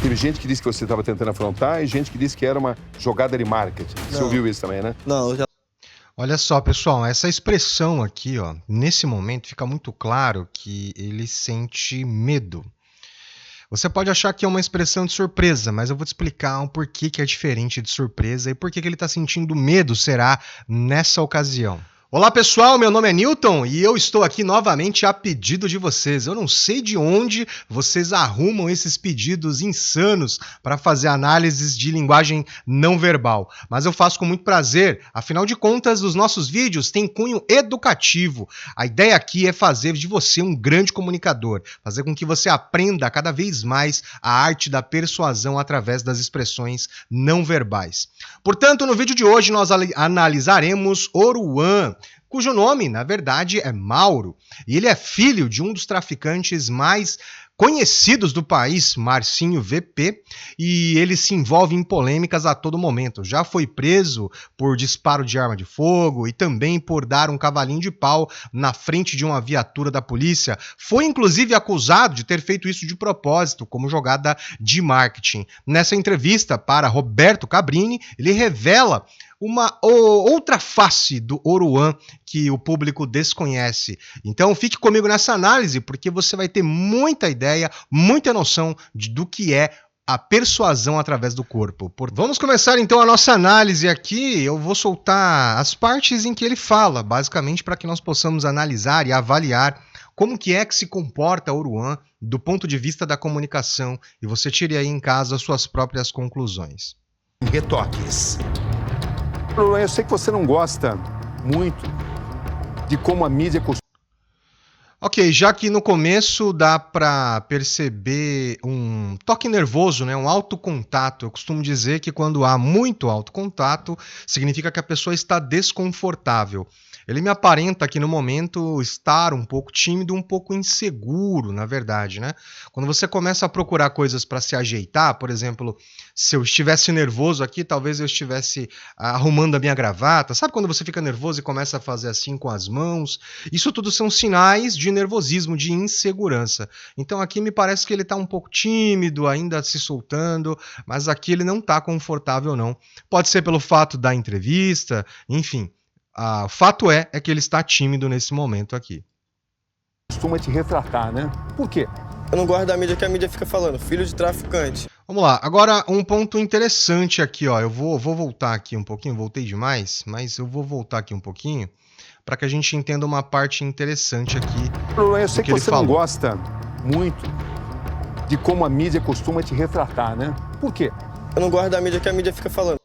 Teve gente que disse que você estava tentando afrontar e gente que disse que era uma jogada de marketing. Você ouviu isso também, né? Não, eu já... Olha só, pessoal, essa expressão aqui, ó, nesse momento fica muito claro que ele sente medo. Você pode achar que é uma expressão de surpresa, mas eu vou te explicar o porquê que é diferente de surpresa e por que ele está sentindo medo, será, nessa ocasião. Olá pessoal, meu nome é Newton e eu estou aqui novamente a pedido de vocês. Eu não sei de onde vocês arrumam esses pedidos insanos para fazer análises de linguagem não verbal, mas eu faço com muito prazer, afinal de contas os nossos vídeos têm cunho educativo. A ideia aqui é fazer de você um grande comunicador, fazer com que você aprenda cada vez mais a arte da persuasão através das expressões não verbais. Portanto, no vídeo de hoje nós analisaremos Oruan, cujo nome, na verdade, é Mauro, e ele é filho de um dos traficantes mais conhecidos do país, Marcinho VP, e ele se envolve em polêmicas a todo momento. Já foi preso por disparo de arma de fogo e também por dar um cavalinho de pau na frente de uma viatura da polícia. Foi inclusive acusado de ter feito isso de propósito, como jogada de marketing. Nessa entrevista para Roberto Cabrini, ele revela uma outra face do Oruan que o público desconhece. Então fique comigo nessa análise, porque você vai ter muita ideia, muita noção do que é a persuasão através do corpo. Vamos começar então a nossa análise aqui. Eu vou soltar as partes em que ele fala, basicamente para que nós possamos analisar e avaliar como que se comporta Oruan do ponto de vista da comunicação e você tire aí em casa as suas próprias conclusões. Retoques. Eu sei que você não gosta muito de como a mídia costuma. Ok, já que no começo dá para perceber um toque nervoso, né? Um autocontato. Eu costumo dizer que quando há muito autocontato, significa que a pessoa está desconfortável. Ele me aparenta aqui no momento estar um pouco tímido, um pouco inseguro, na verdade, né? Quando você começa a procurar coisas para se ajeitar, por exemplo, se eu estivesse nervoso aqui, talvez eu estivesse arrumando a minha gravata. Sabe quando você fica nervoso e começa a fazer assim com as mãos? Isso tudo são sinais de nervosismo, de insegurança. Então aqui me parece que ele está um pouco tímido, ainda se soltando, mas aqui ele não está confortável não. Pode ser pelo fato da entrevista, enfim. O fato é que ele está tímido nesse momento aqui. Costuma te retratar, né? Por quê? Eu não gosto da mídia que a mídia fica falando, filho de traficante. Vamos lá, agora um ponto interessante aqui, ó. Eu vou voltar aqui um pouquinho, voltei demais, mas eu vou voltar aqui um pouquinho para que a gente entenda uma parte interessante aqui. Eu sei que você não gosta muito de como a mídia costuma te retratar, né? Por quê? Eu não gosto da mídia que a mídia fica falando.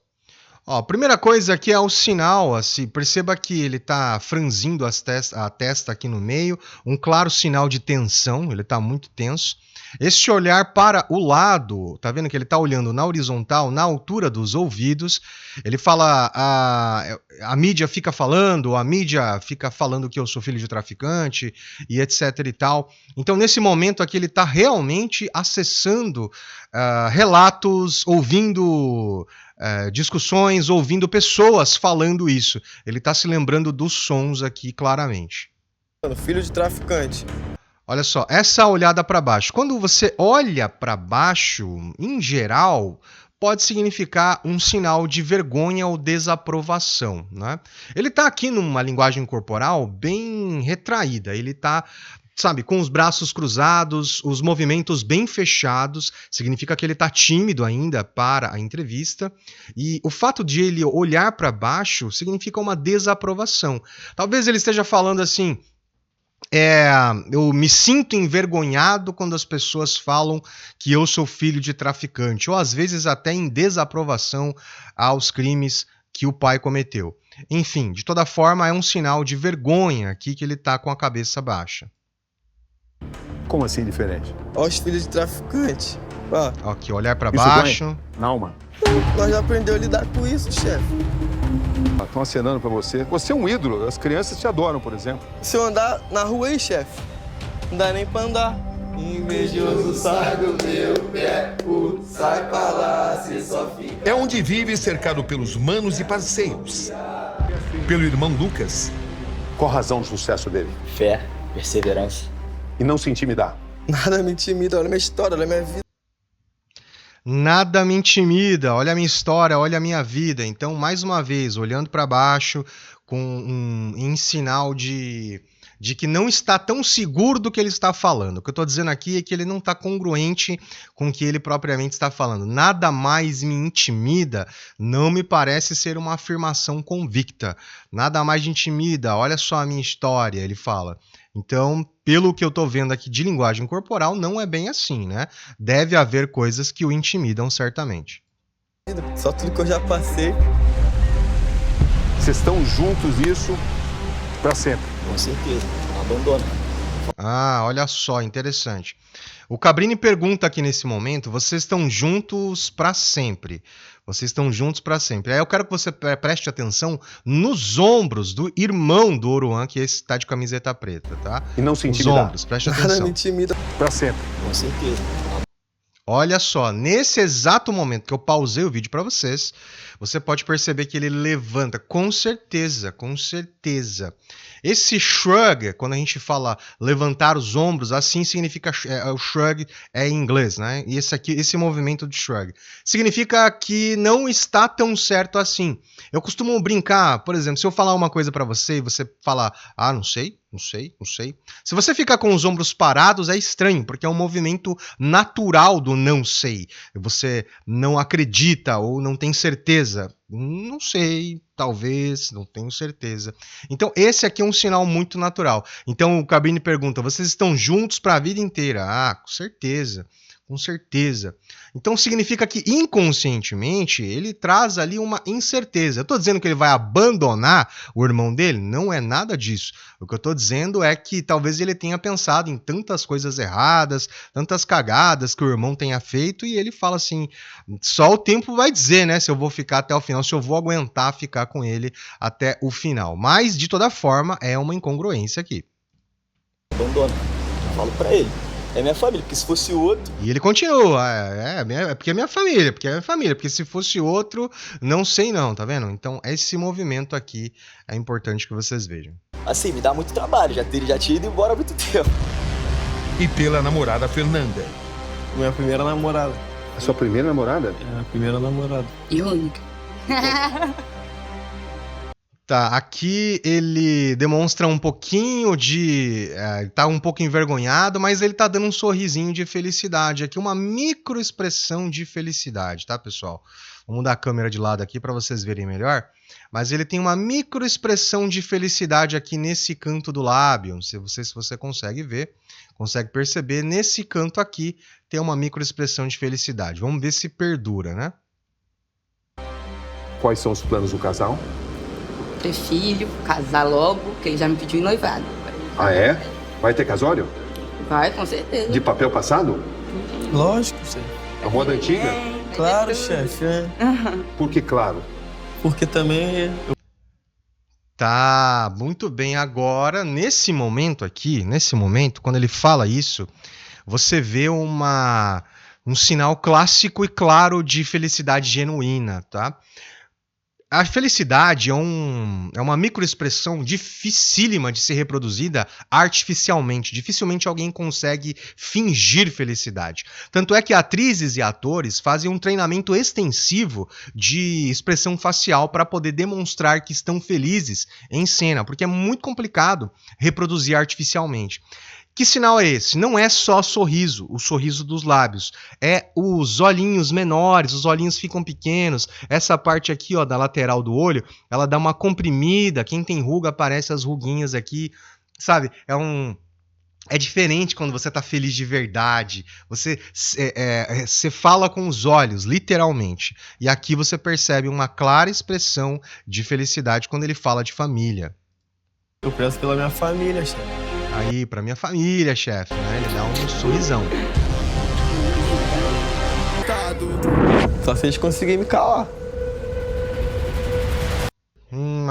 Ó, primeira coisa aqui é o sinal, assim, perceba que ele está franzindo a testa aqui no meio, um claro sinal de tensão, ele está muito tenso. Este olhar para o lado, tá vendo que ele está olhando na horizontal, na altura dos ouvidos, ele fala, a mídia fica falando que eu sou filho de traficante e etc e tal. Então nesse momento aqui ele está realmente acessando relatos, ouvindo discussões, ouvindo pessoas falando isso. Ele está se lembrando dos sons aqui claramente. Filho de traficante. Olha só, essa olhada para baixo. Quando você olha para baixo, em geral, pode significar um sinal de vergonha ou desaprovação, né? Ele está aqui numa linguagem corporal bem retraída. Ele está, sabe, com os braços cruzados, os movimentos bem fechados, significa que ele está tímido ainda para a entrevista, e o fato de ele olhar para baixo significa uma desaprovação. Talvez ele esteja falando assim, eu me sinto envergonhado quando as pessoas falam que eu sou filho de traficante, ou às vezes até em desaprovação aos crimes que o pai cometeu. Enfim, de toda forma é um sinal de vergonha aqui que ele está com a cabeça baixa. Como assim diferente? Ó os filhos de traficante. Ó. Aqui, olhar para baixo. Não, mano. Nós já aprendemos a lidar com isso, chefe. Estão acenando pra você. Você é um ídolo, as crianças te adoram, por exemplo. Se eu andar na rua aí, chefe, não dá nem pra andar. Invejoso sai do meu pé, sai pra lá, cê só fica... É onde vive cercado pelos manos e parceiros. Pelo irmão Lucas. Qual a razão do sucesso dele? Fé, perseverança. E não se intimidar. Nada me intimida, olha a minha história, olha a minha vida. Nada me intimida, olha a minha história, olha a minha vida. Então, mais uma vez, olhando para baixo, em sinal de que não está tão seguro do que ele está falando. O que eu estou dizendo aqui é que ele não está congruente com o que ele propriamente está falando. Nada mais me intimida, não me parece ser uma afirmação convicta. Nada mais me intimida, olha só a minha história, ele fala. Então, pelo que eu tô vendo aqui de linguagem corporal, não é bem assim, né? Deve haver coisas que o intimidam certamente. Só tudo que eu já passei. Vocês estão juntos isso para sempre. Com certeza, não abandona. Ah, olha só, interessante. O Cabrini pergunta aqui nesse momento, vocês estão juntos para sempre. Vocês estão juntos para sempre. Aí eu quero que você preste atenção nos ombros do irmão do Oruan, que esse tá de camiseta preta, tá? E não se Os intimidar. ombros, preste Nada me atenção. intimida. Para sempre. Com certeza. Olha só, nesse exato momento que eu pausei o vídeo para vocês, você pode perceber que ele levanta, com certeza, com certeza. Esse shrug, quando a gente fala levantar os ombros, assim significa, o shrug é em inglês, né? E esse movimento de shrug significa que não está tão certo assim. Eu costumo brincar, por exemplo, se eu falar uma coisa para você e você falar, ah, não sei. Se você ficar com os ombros parados, é estranho, porque é um movimento natural do não sei. Você não acredita ou não tem certeza. Não sei, talvez, não tenho certeza. Então, esse aqui é um sinal muito natural. Então, o Cabrini pergunta, vocês estão juntos para a vida inteira? Ah, com certeza. Com certeza. Então significa que inconscientemente ele traz ali uma incerteza. Eu estou dizendo que ele vai abandonar o irmão dele? Não é nada disso. O que eu estou dizendo é que talvez ele tenha pensado em tantas coisas erradas, tantas cagadas que o irmão tenha feito e ele fala assim, só o tempo vai dizer, né, se eu vou ficar até o final, se eu vou aguentar ficar com ele até o final. Mas, de toda forma, é uma incongruência aqui. Abandona. Eu falo pra ele. É minha família, porque se fosse outro... E ele continua, porque é minha família, porque se fosse outro, não sei não, tá vendo? Então, esse movimento aqui é importante que vocês vejam. Assim, me dá muito trabalho, já tinha ido embora há muito tempo. E pela namorada Fernanda. Minha primeira namorada. A sua primeira namorada? É a primeira namorada. E única. Tá, aqui ele demonstra um pouquinho de... tá um pouco envergonhado, mas ele tá dando um sorrisinho de felicidade. Aqui uma microexpressão de felicidade, tá, pessoal? Vou mudar a câmera de lado aqui para vocês verem melhor. Mas ele tem uma microexpressão de felicidade aqui nesse canto do lábio. Se você consegue ver, consegue perceber, nesse canto aqui tem uma microexpressão de felicidade. Vamos ver se perdura, né? Quais são os planos do casal? Ter filho, casar logo, que ele já me pediu em noivado. Ah, é? Vai ter casório? Vai, com certeza. De papel passado? Lógico, chefe. A moda antiga? Claro, chefe, é. Por que claro? Porque também... Tá, muito bem. Agora, nesse momento aqui, quando ele fala isso, você vê um sinal clássico e claro de felicidade genuína, tá? A felicidade é uma microexpressão dificílima de ser reproduzida artificialmente. Dificilmente alguém consegue fingir felicidade. Tanto é que atrizes e atores fazem um treinamento extensivo de expressão facial para poder demonstrar que estão felizes em cena, porque é muito complicado reproduzir artificialmente. Que sinal é esse? Não é só sorriso, o sorriso dos lábios. É os olhinhos menores, os olhinhos ficam pequenos. Essa parte aqui, ó, da lateral do olho, ela dá uma comprimida. Quem tem ruga, aparece as ruguinhas aqui. Sabe? É diferente quando você tá feliz de verdade. Você fala com os olhos, literalmente. E aqui você percebe uma clara expressão de felicidade quando ele fala de família. Eu peço pela minha família, chefe. Aí, pra minha família, chefe, né? Ele dá um sorrisão. Só se eles conseguirem me calar.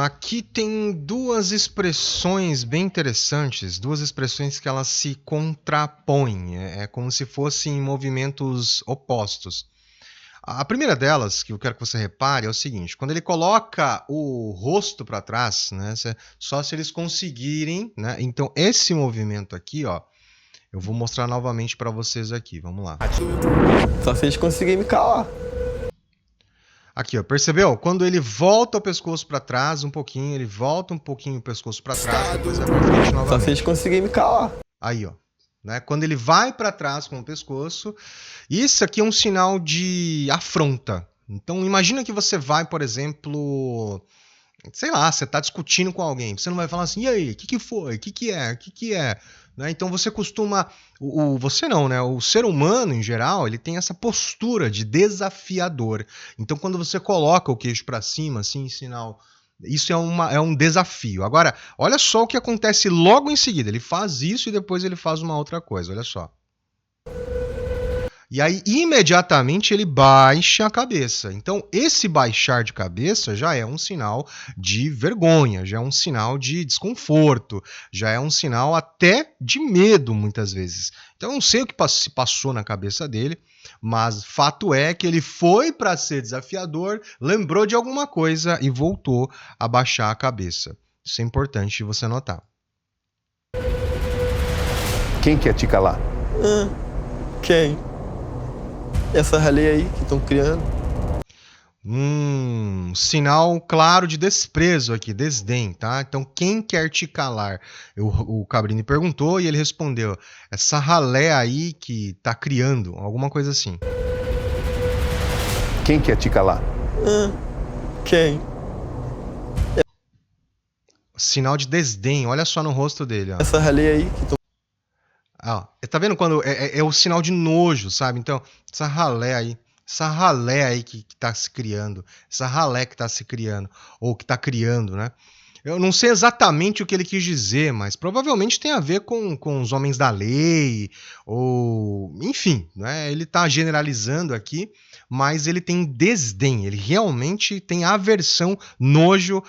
Aqui tem duas expressões bem interessantes, duas expressões que elas se contrapõem, é como se fossem movimentos opostos. A primeira delas, que eu quero que você repare, é o seguinte, quando ele coloca o rosto para trás, né, só se eles conseguirem, né, então esse movimento aqui, ó, Eu vou mostrar novamente para vocês aqui, vamos lá. Só se eles conseguirem me calar. Aqui, ó, percebeu? Quando ele volta o pescoço para trás um pouquinho, ele volta um pouquinho o pescoço para trás, depois vai pra frente Só se novamente. eles conseguirem me calar. Aí, ó. Né? Quando ele vai para trás com o pescoço, isso aqui é um sinal de afronta. Então, imagina que você vai, por exemplo, sei lá, você tá discutindo com alguém, você não vai falar assim, e aí, o que foi? O que é? O que é? Né? Então você costuma, você não, né? O ser humano em geral, ele tem essa postura de desafiador. Então quando você coloca o queixo para cima, assim, em sinal, isso é um desafio. Agora, olha só o que acontece logo em seguida. Ele faz isso e depois ele faz uma outra coisa, olha só. E aí, imediatamente, ele baixa a cabeça. Então, esse baixar de cabeça já é um sinal de vergonha, já é um sinal de desconforto, já é um sinal até de medo, muitas vezes. Então, eu não sei o que se passou na cabeça dele, mas fato é que ele foi para ser desafiador, lembrou de alguma coisa e voltou a baixar a cabeça. Isso é importante você notar. Quem quer te calar? Quem? Essa ralé aí que estão criando. Sinal claro de desprezo aqui, desdém, tá? Então, quem quer te calar? O Cabrini perguntou e ele respondeu, essa ralé aí que tá criando, alguma coisa assim. Quem quer te calar? Quem? Sinal de desdém, olha só no rosto dele, ó. Essa ralé aí que estão... Ah, tá vendo quando é o sinal de nojo, sabe? Então, essa ralé aí que tá se criando, essa ralé que tá se criando, ou que tá criando, né? Eu não sei exatamente o que ele quis dizer, mas provavelmente tem a ver com os homens da lei, ou enfim, né? Ele tá generalizando aqui, mas ele tem desdém, ele realmente tem aversão, nojo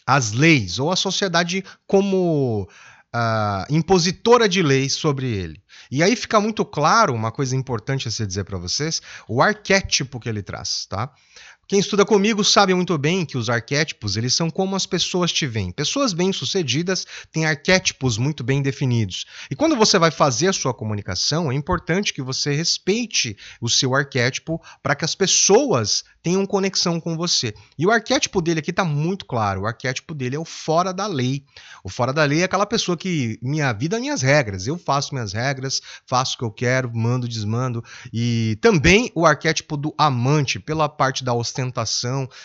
às leis, ou à sociedade como impositora de leis sobre ele. E aí fica muito claro, uma coisa importante a se dizer para vocês, o arquétipo que ele traz, tá? Quem estuda comigo sabe muito bem que os arquétipos, eles são como as pessoas te veem. Pessoas bem-sucedidas têm arquétipos muito bem definidos. E quando você vai fazer a sua comunicação, é importante que você respeite o seu arquétipo para que as pessoas tenham conexão com você. E o arquétipo dele aqui está muito claro. O arquétipo dele é o fora da lei. O fora da lei é aquela pessoa que, minha vida, minhas regras. Eu faço minhas regras, faço o que eu quero, mando, desmando. E também o arquétipo do amante, pela parte da ostentação.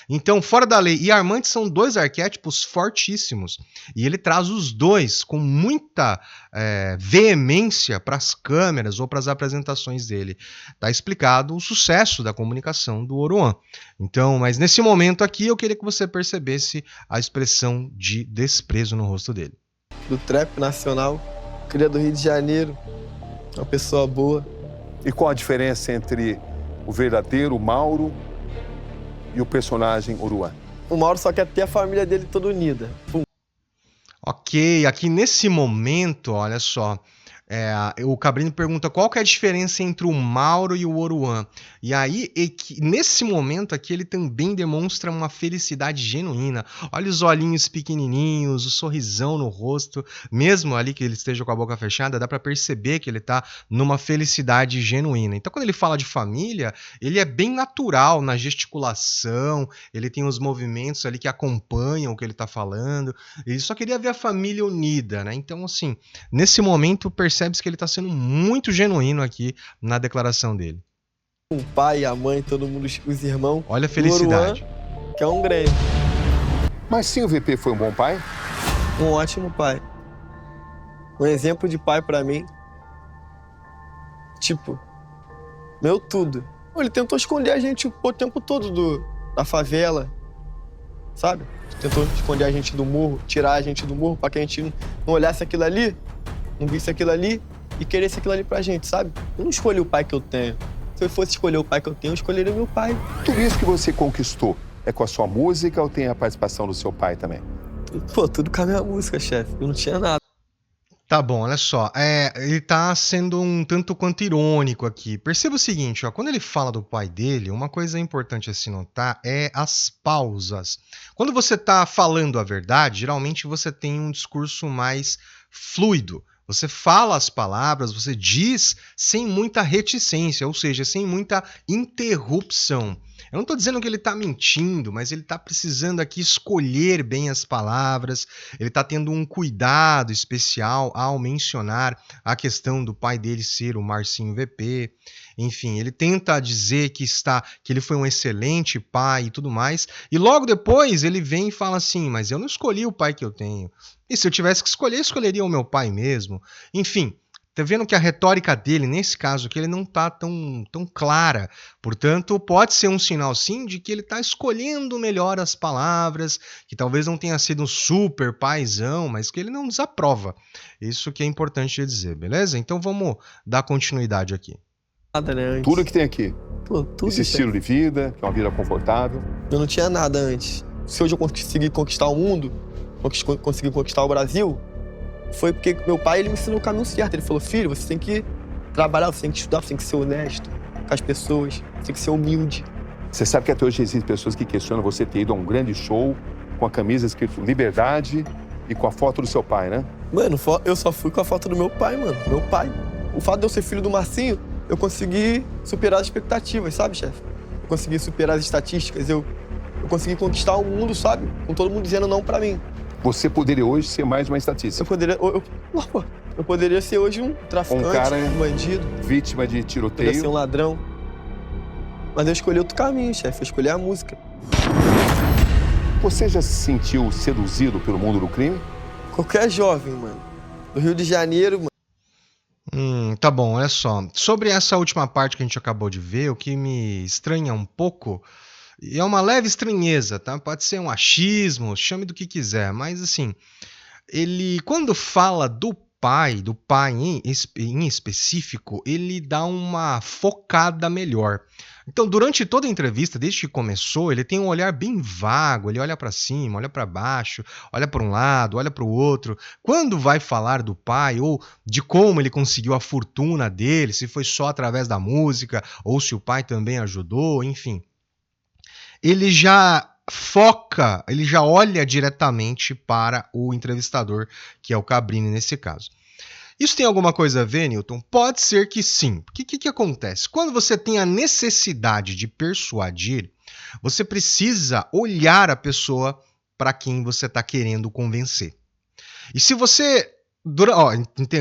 Então, fora da lei e amante são dois arquétipos fortíssimos. E ele traz os dois com muita veemência para as câmeras ou para as apresentações dele. Está explicado o sucesso da comunicação do Oruan. Então, mas nesse momento aqui eu queria que você percebesse a expressão de desprezo no rosto dele. Do trap nacional, cria do Rio de Janeiro, uma pessoa boa. E qual a diferença entre o verdadeiro Mauro e o personagem Oruan? O Mauro só quer ter a família dele toda unida. Pum. Ok, aqui nesse momento, olha só, o Cabrini pergunta qual que é a diferença entre o Mauro e o Oruan. E aí, nesse momento aqui, ele também demonstra uma felicidade genuína. Olha os olhinhos pequenininhos, o sorrisão no rosto. Mesmo ali que ele esteja com a boca fechada, dá para perceber que ele tá numa felicidade genuína. Então, quando ele fala de família, ele é bem natural na gesticulação, ele tem os movimentos ali que acompanham o que ele tá falando. Ele só queria ver a família unida, né? Então, assim, nesse momento, percebe-se que ele está sendo muito genuíno aqui na declaração dele. O pai, a mãe, todo mundo, os irmãos. Olha a felicidade. Oruan, que é um Grêmio. Mas sim, o VP foi um bom pai? Um ótimo pai. Um exemplo de pai pra mim. Tipo, meu tudo. Ele tentou esconder a gente o tempo todo da favela, sabe? Tentou esconder a gente do morro, tirar a gente do morro pra que a gente não olhasse aquilo ali, não visse aquilo ali e queresse aquilo ali pra gente, sabe? Eu não escolhi o pai que eu tenho. Se eu fosse escolher o pai que eu tenho, eu escolheria meu pai. Tudo isso que você conquistou é com a sua música ou tem a participação do seu pai também? Pô, tudo com a minha música, chefe. Eu não tinha nada. Tá bom, olha só. Ele tá sendo um tanto quanto irônico aqui. Perceba o seguinte, ó, quando ele fala do pai dele, uma coisa importante a se notar é as pausas. Quando você tá falando a verdade, geralmente você tem um discurso mais fluido. Você fala as palavras, você diz sem muita reticência, ou seja, sem muita interrupção. Eu não estou dizendo que ele está mentindo, mas ele está precisando aqui escolher bem as palavras, ele está tendo um cuidado especial ao mencionar a questão do pai dele ser o Marcinho VP. Enfim, ele tenta dizer que ele foi um excelente pai e tudo mais, e logo depois ele vem e fala assim, mas eu não escolhi o pai que eu tenho. E se eu tivesse que escolher, eu escolheria o meu pai mesmo. Enfim, tá vendo que a retórica dele, nesse caso aqui, ele não tá tão clara. Portanto, pode ser um sinal, sim, de que ele tá escolhendo melhor as palavras, que talvez não tenha sido um super paizão, mas que ele não desaprova. Isso que é importante dizer, beleza? Então vamos dar continuidade aqui. Nada, né, antes. Tudo que tem aqui. Pô, tudo Esse estilo de vida, que é uma vida confortável. Eu não tinha nada antes. Se hoje eu consegui conquistar o mundo, consegui conquistar o Brasil, foi porque meu pai, ele me ensinou o caminho certo. Ele falou, filho, você tem que trabalhar, você tem que estudar, você tem que ser honesto com as pessoas, você tem que ser humilde. Você sabe que até hoje existem pessoas que questionam você ter ido a um grande show com a camisa escrito Liberdade e com a foto do seu pai, né? Mano, eu só fui com a foto do meu pai, mano. Meu pai. O fato de eu ser filho do Marcinho, eu consegui superar as expectativas, sabe, chefe? Eu consegui superar as estatísticas, eu consegui conquistar o mundo, sabe? Com todo mundo dizendo não pra mim. Você poderia hoje ser mais uma estatística. Eu poderia ser hoje um traficante, um bandido. Vítima de tiroteio. Poderia ser um ladrão. Mas eu escolhi outro caminho, chefe. Eu escolhi a música. Você já se sentiu seduzido pelo mundo do crime? Qualquer jovem, mano. Do Rio de Janeiro, mano. Tá bom, olha só. Sobre essa última parte que a gente acabou de ver, o que me estranha um pouco, e é uma leve estranheza, tá? Pode ser um achismo, chame do que quiser, mas assim, ele, quando fala do pai em específico, ele dá uma focada melhor. Então, durante toda a entrevista, desde que começou, ele tem um olhar bem vago, ele olha para cima, olha para baixo, olha para um lado, olha para o outro. Quando vai falar do pai ou de como ele conseguiu a fortuna dele, se foi só através da música ou se o pai também ajudou, enfim, ele já foca, ele já olha diretamente para o entrevistador, que é o Cabrini nesse caso. Isso tem alguma coisa a ver, Newton? Pode ser que sim. O que acontece? Quando você tem a necessidade de persuadir, você precisa olhar a pessoa para quem você está querendo convencer. E se você...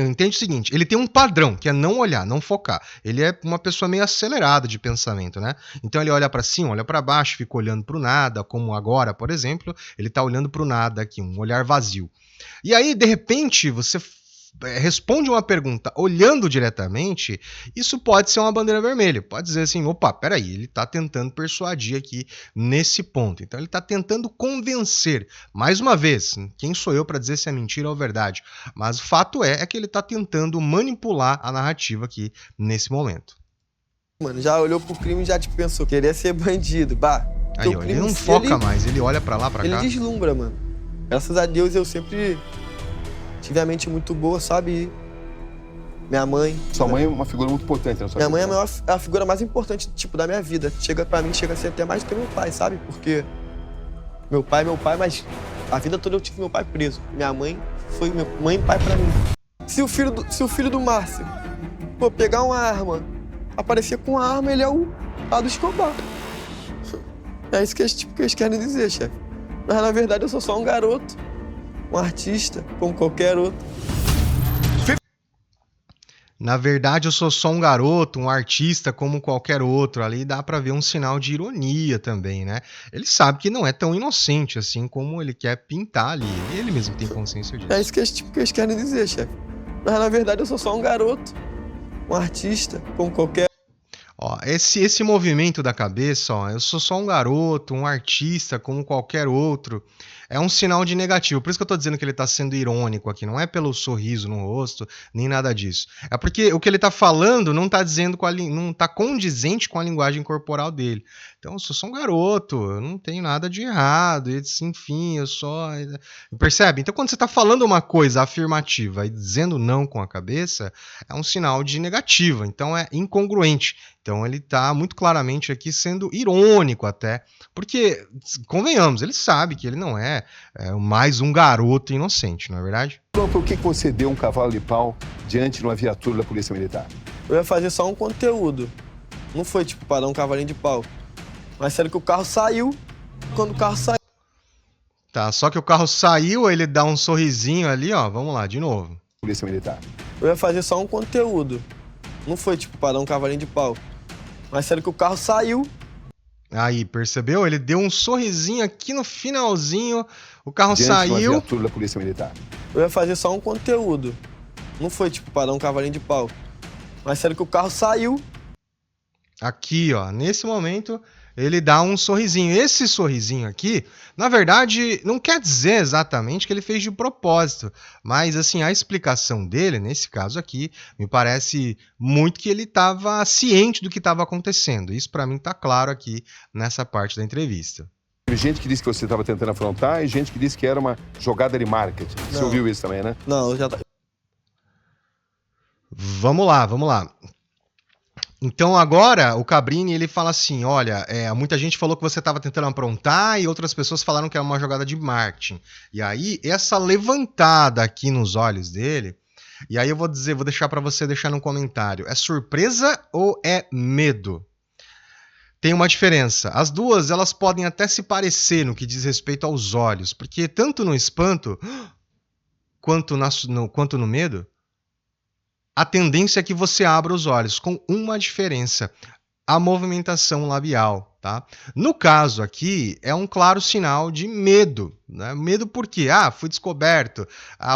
entende o seguinte, ele tem um padrão, que é não olhar, não focar. Ele é uma pessoa meio acelerada de pensamento, né? Então ele olha para cima, olha para baixo, fica olhando para o nada, como agora, por exemplo, ele está olhando para o nada aqui, um olhar vazio. E aí, de repente, você responde uma pergunta olhando diretamente, isso pode ser uma bandeira vermelha. Pode dizer assim, opa, peraí, ele está tentando persuadir aqui nesse ponto. Então ele está tentando convencer. Mais uma vez, quem sou eu para dizer se é mentira ou verdade? Mas o fato é que ele está tentando manipular a narrativa aqui nesse momento. Mano, já olhou pro crime e já tipo, pensou, queria ser bandido, bah. Aí, ó, ele não foca mais, ele olha para lá, para cá. Ele deslumbra, mano. Graças a Deus eu sempre tive a mente muito boa, sabe? E minha mãe... Sua mãe é uma figura muito importante na sua vida. Minha mãe é a figura mais importante, tipo, da minha vida. Pra mim, chega a ser até mais do que meu pai, sabe? Porque meu pai, mas a vida toda eu tive meu pai preso. Minha mãe foi mãe e pai pra mim. Se o filho do Márcio, pô, pegar uma arma, aparecer com uma arma, ele é o Pablo Escobar. É isso que eles querem dizer, chefe. Mas, na verdade, eu sou só um garoto, um artista, como qualquer outro. Na verdade, eu sou só um garoto, um artista como qualquer outro. Ali dá pra ver um sinal de ironia também, né? Ele sabe que não é tão inocente assim como ele quer pintar ali. Ele mesmo tem consciência disso. É isso que eles querem dizer, chefe. Mas, na verdade, eu sou só um garoto, um artista, como qualquer... Ó, esse movimento da cabeça, ó, eu sou só um garoto, um artista como qualquer outro, é um sinal de negativo. Por isso que eu tô dizendo que ele tá sendo irônico aqui, não é pelo sorriso no rosto, nem nada disso. É porque o que ele tá falando não tá dizendo não tá condizente com a linguagem corporal dele. Então, eu sou só um garoto, eu não tenho nada de errado, enfim, eu só... Percebe? Então, quando você tá falando uma coisa afirmativa e dizendo não com a cabeça, é um sinal de negativa, então é incongruente. Então ele está muito claramente aqui sendo irônico até, porque, convenhamos, ele sabe que ele não é mais um garoto inocente, não é verdade? Então, por que você deu um cavalo de pau diante de uma viatura da Polícia Militar? Eu ia fazer só um conteúdo. Não foi, tipo, para dar um cavalinho de pau. Mas sério que o carro saiu. Quando o carro saiu... Tá, só que o carro saiu, ele dá um sorrisinho ali, ó. Vamos lá, de novo. Polícia Militar. Eu ia fazer só um conteúdo. Não foi, tipo, para dar um cavalinho de pau. Mas sério que o carro saiu. Aí, percebeu? Ele deu um sorrisinho aqui no finalzinho, o carro diante de uma saiu. viatura da Polícia Militar. Eu ia fazer só um conteúdo. Não foi, tipo, para dar um cavalinho de pau. Mas sério que o carro saiu. Aqui, ó, nesse momento, ele dá um sorrisinho. Esse sorrisinho aqui, na verdade, não quer dizer exatamente que ele fez de propósito, mas assim, a explicação dele, nesse caso aqui, me parece muito que ele estava ciente do que estava acontecendo. Isso para mim tá claro aqui nessa parte da entrevista. Teve gente que disse que você estava tentando afrontar e gente que disse que era uma jogada de marketing. Você Não. ouviu isso também, né? Não, eu já... Vamos lá, vamos lá. Então agora o Cabrini ele fala assim, olha, muita gente falou que você estava tentando aprontar e outras pessoas falaram que era uma jogada de marketing. E aí essa levantada aqui nos olhos dele, e aí eu vou deixar para você deixar no comentário, é surpresa ou é medo? Tem uma diferença. As duas elas podem até se parecer no que diz respeito aos olhos, porque tanto no espanto quanto no medo, a tendência é que você abra os olhos, com uma diferença, a movimentação labial, tá? No caso aqui, é um claro sinal de medo, né? Medo por quê? Fui descoberto,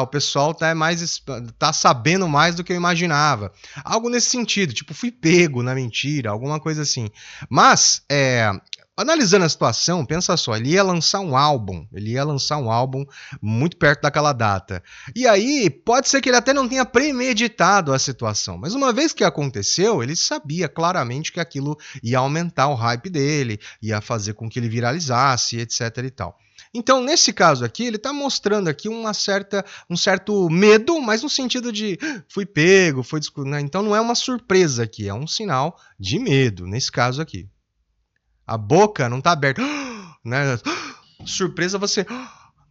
o pessoal tá sabendo mais do que eu imaginava. Algo nesse sentido, tipo, fui pego na mentira, alguma coisa assim. Mas, analisando a situação, pensa só, ele ia lançar um álbum muito perto daquela data. E aí, pode ser que ele até não tenha premeditado a situação, mas uma vez que aconteceu, ele sabia claramente que aquilo ia aumentar o hype dele, ia fazer com que ele viralizasse, etc e tal. Então, nesse caso aqui, ele está mostrando aqui um certo medo, mas no sentido de fui pego, né? Então não é uma surpresa aqui, é um sinal de medo, nesse caso aqui. A boca não tá aberta, né? Surpresa você,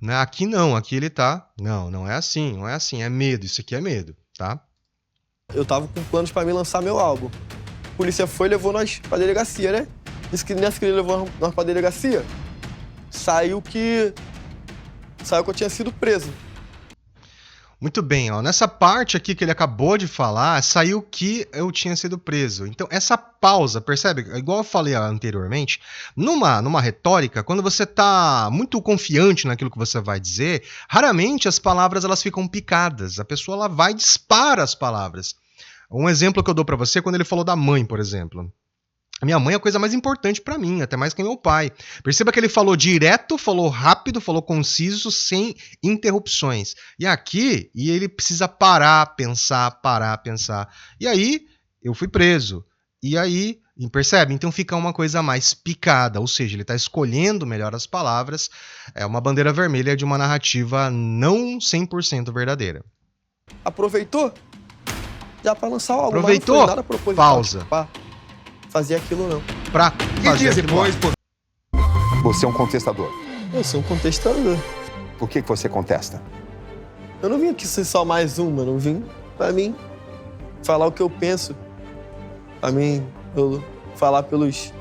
né? Aqui não, aqui ele tá, não é assim, é medo, isso aqui é medo, tá? Eu tava com planos pra me lançar meu álbum. A polícia foi e levou nós pra delegacia, né? Disse que nessa que ele levou nós pra delegacia, saiu que eu tinha sido preso. Muito bem, ó. Nessa parte aqui que ele acabou de falar, saiu que eu tinha sido preso. Então, essa pausa, percebe? Igual eu falei anteriormente, numa retórica, quando você tá muito confiante naquilo que você vai dizer, raramente as palavras elas ficam picadas. A pessoa ela vai e dispara as palavras. Um exemplo que eu dou pra você é quando ele falou da mãe, por exemplo. A minha mãe é a coisa mais importante pra mim, até mais que meu pai. Perceba que ele falou direto, falou rápido, falou conciso, sem interrupções. E aqui, ele precisa parar, pensar. E aí, eu fui preso. E aí, percebe? Então fica uma coisa mais picada, ou seja, ele está escolhendo melhor as palavras. É uma bandeira vermelha de uma narrativa não 100% verdadeira. Aproveitou? Já pra lançar o álbum. Aproveitou? Mas não foi nada proposital, Pausa. tipo, pra fazer aquilo, não. Pra E fazer dias aquilo lá. depois, Você é um contestador. Eu sou um contestador. Por que você contesta? Eu não vim aqui ser só mais uma, não vim pra mim falar o que eu penso. Pra mim, eu falar pelos...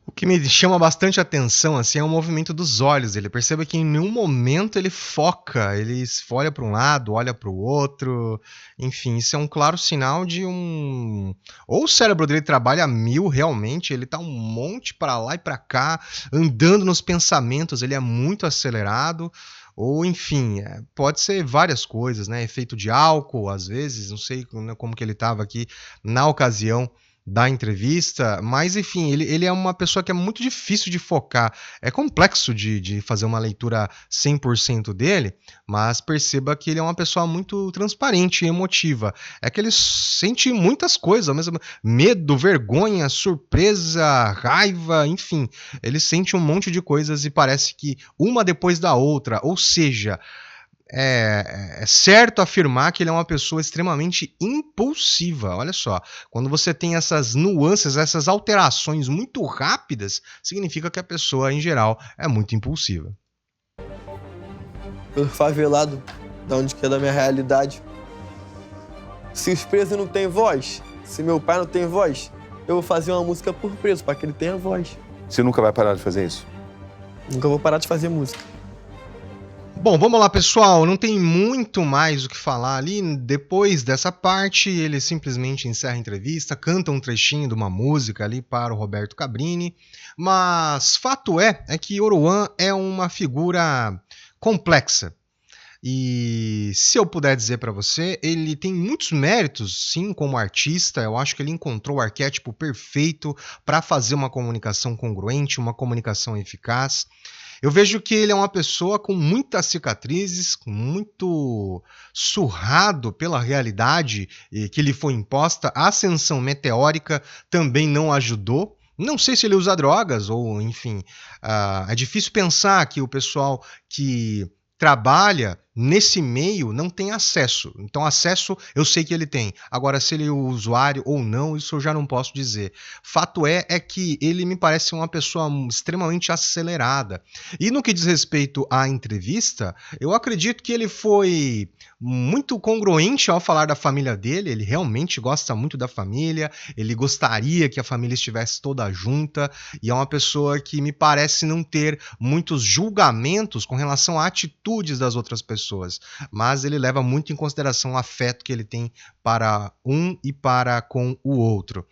O que me chama bastante atenção assim, é o movimento dos olhos dele. Perceba que em nenhum momento ele foca, ele olha para um lado, olha para o outro. Enfim, isso é um claro sinal de um... Ou o cérebro dele trabalha a mil realmente, ele tá um monte para lá e para cá, andando nos pensamentos, ele é muito acelerado. Ou, enfim, pode ser várias coisas, né? Efeito de álcool, às vezes, não sei como que ele estava aqui na ocasião da entrevista, mas enfim, ele é uma pessoa que é muito difícil de focar, é complexo de fazer uma leitura 100% dele, mas perceba que ele é uma pessoa muito transparente e emotiva, é que ele sente muitas coisas, mesmo medo, vergonha, surpresa, raiva, enfim, ele sente um monte de coisas e parece que uma depois da outra, ou seja, é certo afirmar que ele é uma pessoa extremamente impulsiva. Olha só, quando você tem essas nuances, essas alterações muito rápidas, significa que a pessoa, em geral, é muito impulsiva. favelado, da onde que é da minha realidade. Se os presos não têm voz, se meu pai não tem voz, eu vou fazer uma música por preso, para que ele tenha voz. Você nunca vai parar de fazer isso? Nunca vou parar de fazer música. Bom, vamos lá, pessoal. Não tem muito mais o que falar ali. Depois dessa parte, ele simplesmente encerra a entrevista, canta um trechinho de uma música ali para o Roberto Cabrini. Mas fato é que Oruan é uma figura complexa. E se eu puder dizer para você, ele tem muitos méritos, sim, como artista. Eu acho que ele encontrou o arquétipo perfeito para fazer uma comunicação congruente, uma comunicação eficaz. Eu vejo que ele é uma pessoa com muitas cicatrizes, muito surrado pela realidade que lhe foi imposta. A ascensão meteórica também não ajudou. Não sei se ele usa drogas ou, enfim, é difícil pensar que o pessoal que trabalha nesse meio não tem acesso. Então, acesso eu sei que ele tem. Agora, se ele é usuário ou não, isso eu já não posso dizer. Fato é que ele me parece uma pessoa extremamente acelerada. E no que diz respeito à entrevista, eu acredito que ele foi muito congruente ao falar da família dele. Ele realmente gosta muito da família, ele gostaria que a família estivesse toda junta, e é uma pessoa que me parece não ter muitos julgamentos com relação a atitudes das outras pessoas, mas ele leva muito em consideração o afeto que ele tem para um e para com o outro.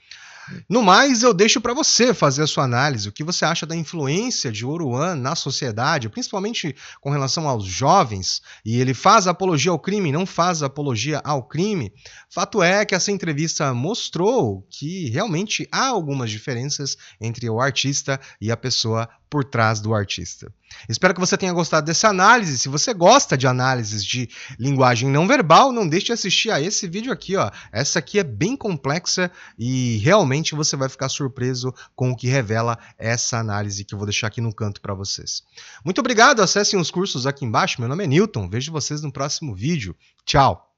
No mais, eu deixo para você fazer a sua análise. O que você acha da influência de Oruan na sociedade, principalmente com relação aos jovens? E ele faz apologia ao crime, não faz apologia ao crime? Fato é que essa entrevista mostrou que realmente há algumas diferenças entre o artista e a pessoa por trás do artista. Espero que você tenha gostado dessa análise. Se você gosta de análises de linguagem não verbal, não deixe de assistir a esse vídeo aqui, ó. Essa aqui é bem complexa e realmente você vai ficar surpreso com o que revela essa análise que eu vou deixar aqui no canto para vocês. Muito obrigado, acessem os cursos aqui embaixo. Meu nome é Newton, vejo vocês no próximo vídeo. Tchau!